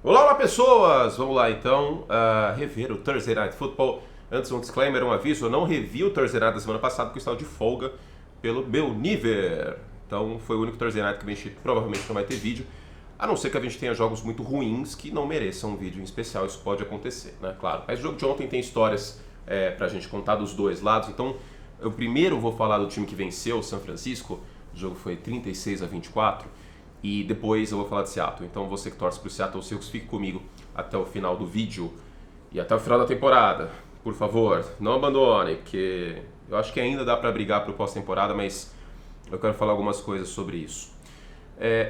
Olá, olá pessoas! Vamos lá então rever o Thursday Night Football. Antes um disclaimer, um aviso, eu não revi o Thursday Night da semana passada porque eu estava de folga pelo meu nível. Então foi o único Thursday Night que a gente provavelmente não vai ter vídeo, a não ser que a gente tenha jogos muito ruins que não mereçam um vídeo em especial, isso pode acontecer, né? Claro. Mas o jogo de ontem tem histórias pra gente contar dos dois lados, então eu primeiro vou falar do time que venceu, o San Francisco. O jogo foi 36-24. E depois eu vou falar de Seattle. Então você que torce para o Seattle Seahawks, fique comigo até o final do vídeo e até o final da temporada. Por favor, não abandone, porque eu acho que ainda dá para brigar para o pós-temporada, mas eu quero falar algumas coisas sobre isso.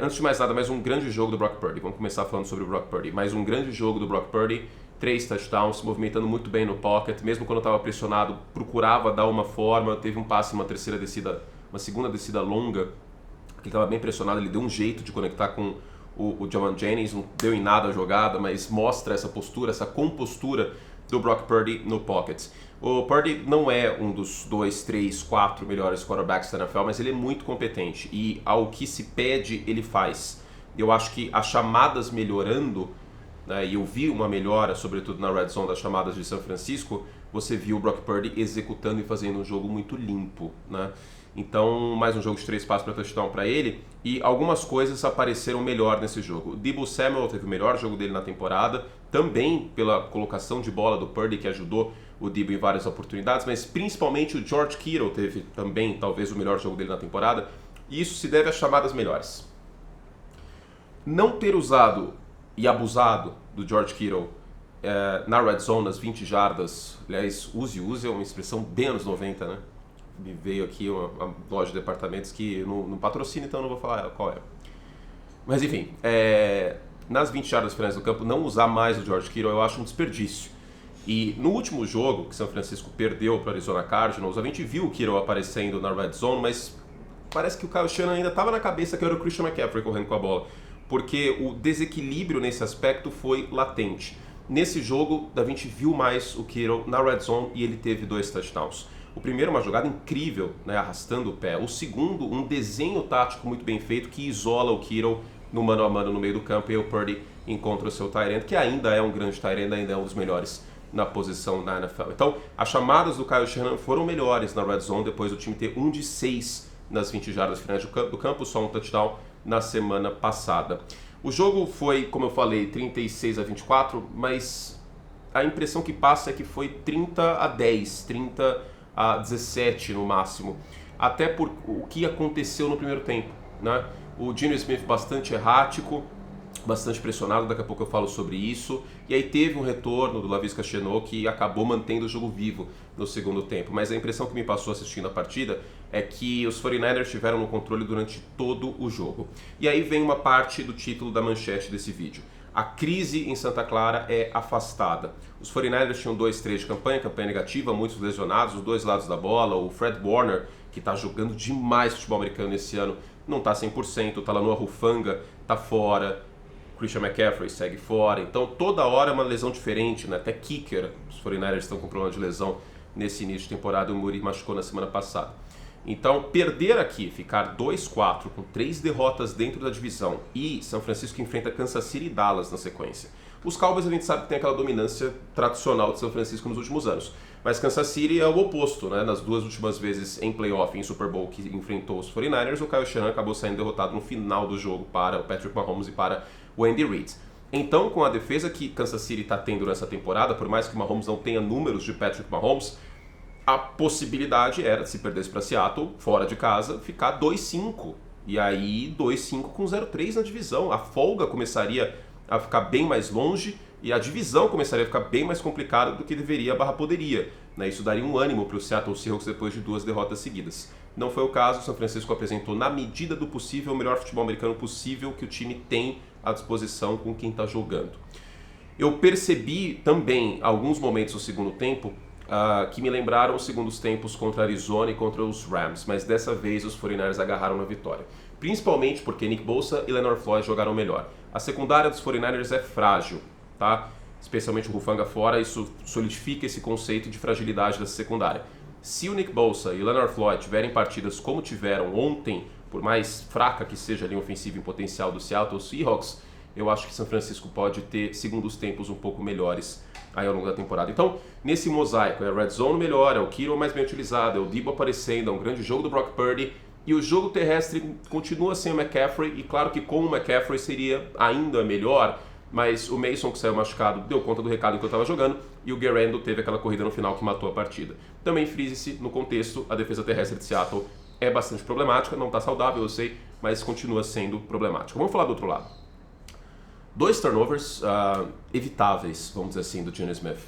Antes de mais nada, mais um grande jogo do Brock Purdy. Vamos começar falando sobre o Brock Purdy. Mais um grande jogo do Brock Purdy. 3 touchdowns, se movimentando muito bem no pocket. Mesmo quando estava pressionado, procurava dar uma forma. Teve um passe, uma segunda descida longa, que estava bem pressionado, ele deu um jeito de conectar com o Jawan Jennings, não deu em nada a jogada, mas mostra essa postura, essa compostura do Brock Purdy no pocket. O Purdy não é um dos 2, 3, 4 melhores quarterbacks da NFL, mas ele é muito competente e ao que se pede, ele faz. Eu acho que as chamadas melhorando, né, e eu vi uma melhora, sobretudo na red zone das chamadas de São Francisco, você viu o Brock Purdy executando e fazendo um jogo muito limpo, né? Então, mais um jogo de 3 passos para touchdown para ele, e algumas coisas apareceram melhor nesse jogo. O Deebo Samuel teve o melhor jogo dele na temporada, também pela colocação de bola do Purdy, que ajudou o Deebo em várias oportunidades, mas principalmente o George Kittle teve também, talvez, o melhor jogo dele na temporada, e isso se deve às chamadas melhores. Não ter usado e abusado do George Kittle na red zone, nas 20 jardas, aliás, use é uma expressão bem anos 90, né? Me veio aqui uma loja de departamentos que não patrocina, então não vou falar qual é. Mas enfim, nas 20 jardas finais do campo, não usar mais o George Kittle eu acho um desperdício. E no último jogo, que São Francisco perdeu para o Arizona Cardinals, a gente viu o Kittle aparecendo na red zone, mas parece que o Kyle Shanahan ainda estava na cabeça que era o Christian McCaffrey correndo com a bola, porque o desequilíbrio nesse aspecto foi latente. Nesse jogo, a gente viu mais o Kittle na red zone e ele teve 2 touchdowns. O primeiro, uma jogada incrível, né, arrastando o pé. O segundo, um desenho tático muito bem feito que isola o Kittle no mano a mano no meio do campo, e o Purdy encontra o seu tight end, que ainda é um grande tight end, ainda é um dos melhores na posição na NFL. Então, as chamadas do Kyle Shanahan foram melhores na red zone, depois do time ter 1 de 6 nas 20 jardas finais do campo, só um touchdown na semana passada. O jogo foi, como eu falei, 36-24, mas a impressão que passa é que foi 30-10, 30-17 no máximo, até por o que aconteceu no primeiro tempo, né? O Geno Smith bastante errático, bastante pressionado, daqui a pouco eu falo sobre isso, e aí teve um retorno do Laviska Shenault que acabou mantendo o jogo vivo no segundo tempo, mas a impressão que me passou assistindo a partida é que os 49ers tiveram no controle durante todo o jogo. E aí vem uma parte do título da manchete desse vídeo. A crise em Santa Clara é afastada. Os 49ers tinham 2-3 de campanha negativa, muitos lesionados, os dois lados da bola. O Fred Warner, que está jogando demais futebol americano esse ano, não está 100%. O Talanoa Hufanga está fora. Christian McCaffrey segue fora. Então toda hora é uma lesão diferente, né? Até kicker. Os 49ers estão com problema de lesão nesse início de temporada. O Muri machucou na semana passada. Então, perder aqui, ficar 2-4 com 3 derrotas dentro da divisão, e São Francisco enfrenta Kansas City e Dallas na sequência. Os Cowboys a gente sabe que tem aquela dominância tradicional de São Francisco nos últimos anos, mas Kansas City é o oposto, né? Nas 2 últimas vezes em playoff, em Super Bowl, que enfrentou os 49ers, o Kyle Shanahan acabou saindo derrotado no final do jogo para o Patrick Mahomes e para o Andy Reid. Então, com a defesa que Kansas City está tendo nessa temporada, por mais que o Mahomes não tenha números de Patrick Mahomes, a possibilidade era, se perdesse para Seattle, fora de casa, ficar 2-5. E aí 2-5 com 0-3 na divisão. A folga começaria a ficar bem mais longe e a divisão começaria a ficar bem mais complicada do que deveria / poderia. Isso daria um ânimo para o Seattle Seahawks depois de 2 derrotas seguidas. Não foi o caso, o São Francisco apresentou na medida do possível o melhor futebol americano possível que o time tem à disposição com quem está jogando. Eu percebi também alguns momentos no segundo tempo que me lembraram os segundos tempos contra Arizona e contra os Rams, mas dessa vez os 49ers agarraram na vitória. Principalmente porque Nick Bosa e Leonard Floyd jogaram melhor. A secundária dos 49ers é frágil, tá? Especialmente o Hufanga fora, isso solidifica esse conceito de fragilidade dessa secundária. Se o Nick Bosa e o Leonard Floyd tiverem partidas como tiveram ontem, por mais fraca que seja a linha ofensiva em potencial do Seattle Seahawks, eu acho que São Francisco pode ter segundos tempos um pouco melhores aí ao longo da temporada. Então, nesse mosaico, é a red zone melhor, é o Kittle mais bem utilizado, é o Debo aparecendo, é um grande jogo do Brock Purdy, e o jogo terrestre continua sem o McCaffrey, e claro que com o McCaffrey seria ainda melhor, mas o Mason, que saiu machucado, deu conta do recado enquanto estava jogando, e o Guerrero teve aquela corrida no final que matou a partida. Também frise-se, no contexto, a defesa terrestre de Seattle é bastante problemática, não está saudável, eu sei, mas continua sendo problemática. Vamos falar do outro lado. 2 turnovers evitáveis, vamos dizer assim, do Geno Smith.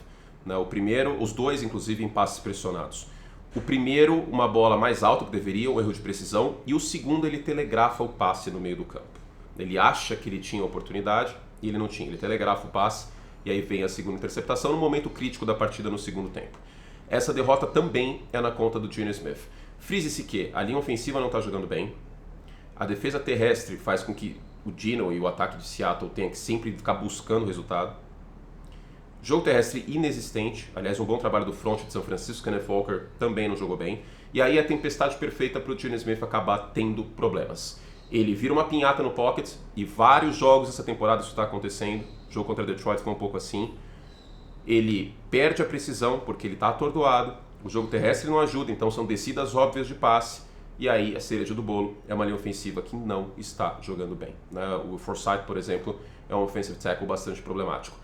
O primeiro, os dois, inclusive, em passes pressionados. O primeiro, uma bola mais alta que deveria, um erro de precisão, e o segundo, ele telegrafa o passe no meio do campo. Ele acha que ele tinha oportunidade e ele não tinha. Ele telegrafa o passe e aí vem a segunda interceptação no momento crítico da partida no segundo tempo. Essa derrota também é na conta do Geno Smith. Frise-se que a linha ofensiva não está jogando bem, a defesa terrestre faz com que o Geno e o ataque de Seattle tenham que sempre ficar buscando o resultado. Jogo terrestre inexistente, aliás, um bom trabalho do front de São Francisco, Kenneth Walker também não jogou bem. E aí a tempestade perfeita para o Geno Smith acabar tendo problemas. Ele vira uma pinhata no pocket, e vários jogos essa temporada isso está acontecendo. O jogo contra Detroit foi um pouco assim. Ele perde a precisão porque ele está atordoado, o jogo terrestre não ajuda, então são descidas óbvias de passe. E aí a cereja do bolo é uma linha ofensiva que não está jogando bem. O Forsythe, por exemplo, é um offensive tackle bastante problemático.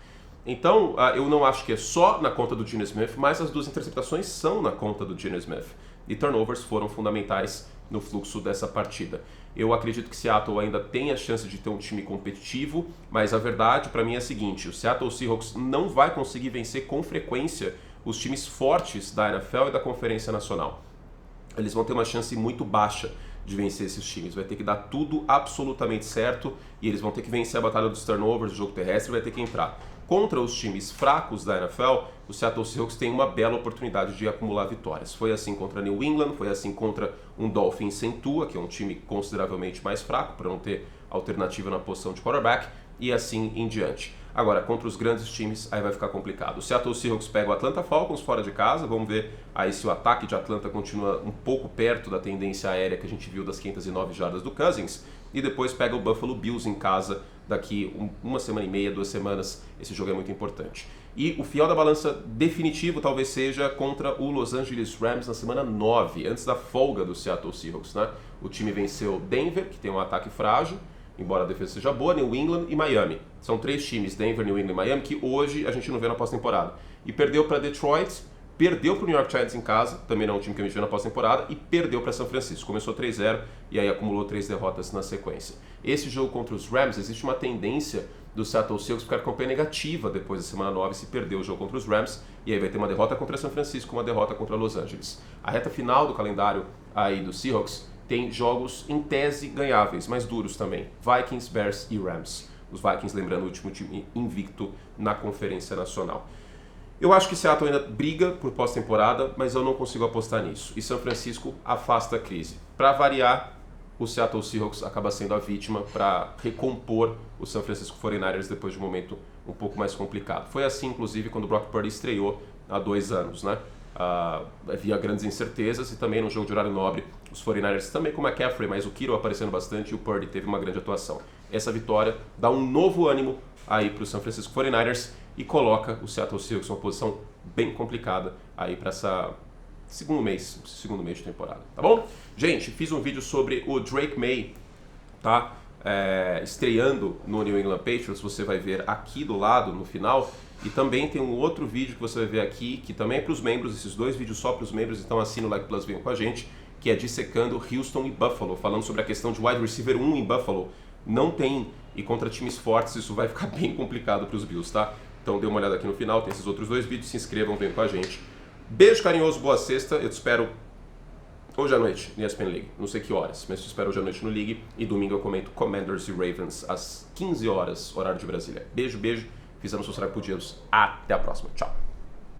Então, eu não acho que é só na conta do Geno Smith, mas as 2 interceptações são na conta do Geno Smith. E turnovers foram fundamentais no fluxo dessa partida. Eu acredito que Seattle ainda tem a chance de ter um time competitivo, mas a verdade para mim é a seguinte: o Seattle Seahawks não vai conseguir vencer com frequência os times fortes da NFL e da Conferência Nacional. Eles vão ter uma chance muito baixa de vencer esses times. Vai ter que dar tudo absolutamente certo e eles vão ter que vencer a batalha dos turnovers, o jogo terrestre vai ter que entrar. Contra os times fracos da NFL, o Seattle Seahawks tem uma bela oportunidade de acumular vitórias. Foi assim contra New England, foi assim contra um Dolphins sem Tua, que é um time consideravelmente mais fraco, para não ter alternativa na posição de quarterback, e assim em diante. Agora, contra os grandes times, aí vai ficar complicado. O Seattle Seahawks pega o Atlanta Falcons fora de casa, vamos ver aí se o ataque de Atlanta continua um pouco perto da tendência aérea que a gente viu das 509 jardas do Cousins, e depois pega o Buffalo Bills em casa daqui uma semana e meia, 2 semanas. Esse jogo é muito importante. E o fiel da balança definitivo talvez seja contra o Los Angeles Rams na semana 9, antes da folga do Seattle Seahawks, né? O time venceu Denver, que tem um ataque frágil, embora a defesa seja boa, New England e Miami. São 3 times, Denver, New England e Miami, que hoje a gente não vê na pós-temporada. E perdeu para Detroit, perdeu para o New York Giants em casa, também não é um time que a gente vê na pós-temporada, e perdeu para São Francisco. Começou 3-0 e aí acumulou 3 derrotas na sequência. Esse jogo contra os Rams, existe uma tendência do Seattle Seahawks ficar com campanha negativa depois da semana 9 se perder o jogo contra os Rams, e aí vai ter uma derrota contra São Francisco, uma derrota contra Los Angeles. A reta final do calendário aí do Seahawks tem jogos em tese ganháveis, mas duros também. Vikings, Bears e Rams. Os Vikings, lembrando, o último time invicto na Conferência Nacional. Eu acho que Seattle ainda briga por pós-temporada, mas eu não consigo apostar nisso. E São Francisco afasta a crise. Para variar, o Seattle Seahawks acaba sendo a vítima para recompor o San Francisco 49ers depois de um momento um pouco mais complicado. Foi assim, inclusive, quando o Brock Purdy estreou há 2 anos, né? Havia grandes incertezas e também no jogo de horário nobre os 49ers também com o McCaffrey, mas o Kittle aparecendo bastante e o Purdy teve uma grande atuação. Essa vitória dá um novo ânimo aí para o San Francisco 49ers e coloca o Seattle Seahawks em uma posição bem complicada aí para essa segundo mês de temporada, tá bom? Gente, fiz um vídeo sobre o Drake May, tá? Estreando no New England Patriots, você vai ver aqui do lado no final. E também tem um outro vídeo que você vai ver aqui, que também é para os membros, esses 2 vídeos só para os membros, então assina o Like Plus, venham com a gente, que é dissecando Houston e Buffalo, falando sobre a questão de wide receiver 1 em Buffalo. Não tem, e contra times fortes isso vai ficar bem complicado para os Bills, tá? Então dê uma olhada aqui no final, tem esses outros 2 vídeos, se inscrevam, venham com a gente. Beijo carinhoso, boa sexta, eu te espero hoje à noite no ESPN League, não sei que horas, mas te espero hoje à noite no League, e domingo eu comento Commanders e Ravens às 15 horas, horário de Brasília. Beijo, beijo. Fizemos subscribe por dias. Até a próxima. Tchau.